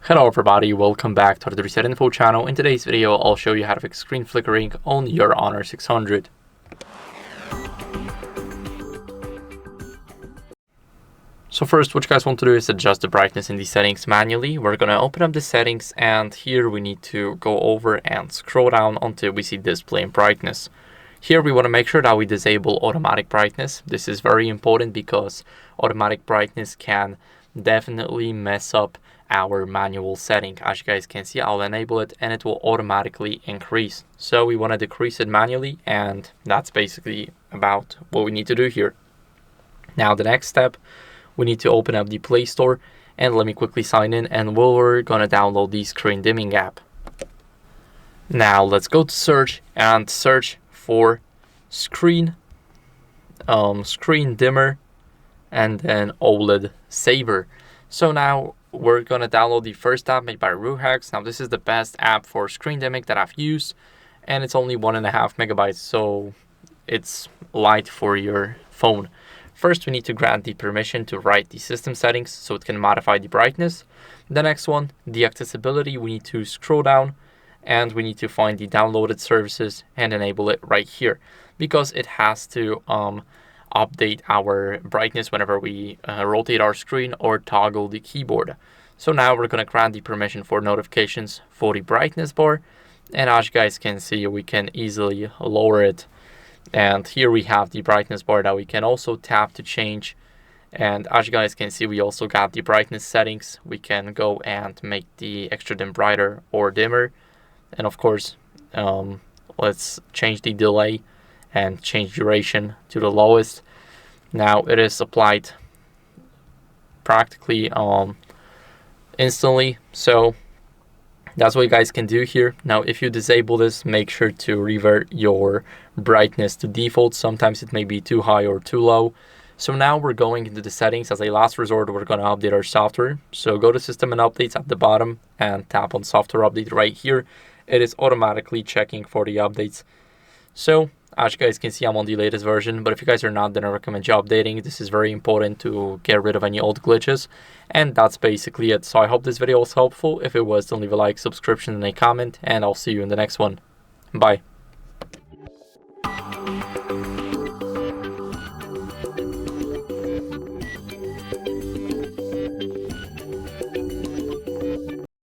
Hello everybody, welcome back to the HardReset.Info channel. In today's video, I'll show you how to fix screen flickering on your Honor 600. So first, what you guys want to do is adjust the brightness in the settings manually. We're going to open up the settings, and here we need to go over and scroll down until we see display and brightness. Here we want to make sure that we disable automatic brightness. This is very important because automatic brightness can definitely mess up our manual setting. As you guys can see, I'll enable it and it will automatically increase. So we want to decrease it manually, and that's basically about what we need to do here. Now the next step, we need to open up the Play Store, and let me quickly sign in, and we're gonna download the screen dimming app. Now let's go to search and search for screen dimmer and then OLED Saver. So now we're gonna download the first app made by Ruhex. Now this is the best app for screen dimming that I've used, and it's only 1.5 megabytes, so it's light for your phone. First, we need to grant the permission to write the system settings so it can modify the brightness. The next one, the accessibility, we need to scroll down and we need to find the downloaded services and enable it right here, because it has to update our brightness whenever we rotate our screen or toggle the keyboard. So now we're going to grant the permission for notifications for the brightness bar, and as you guys can see, we can easily lower it. And here we have the brightness bar that we can also tap to change. And as you guys can see, we also got the brightness settings. We can go and make the extra dim brighter or dimmer. And of course, let's change the delay and change duration to the lowest. Now it is applied practically instantly. So that's what you guys can do here. Now, if you disable this, make sure to revert your brightness to default. Sometimes it may be too high or too low. So now we're going into the settings. As a last resort, we're going to update our software. So go to System and Updates at the bottom and tap on Software Update right here. It is automatically checking for the updates. So as you guys can see, I'm on the latest version, but if you guys are not, then I recommend you updating. This is very important to get rid of any old glitches. And that's basically it. So I hope this video was helpful. If it was, then leave a like, subscription, and a comment, and I'll see you in the next one. Bye.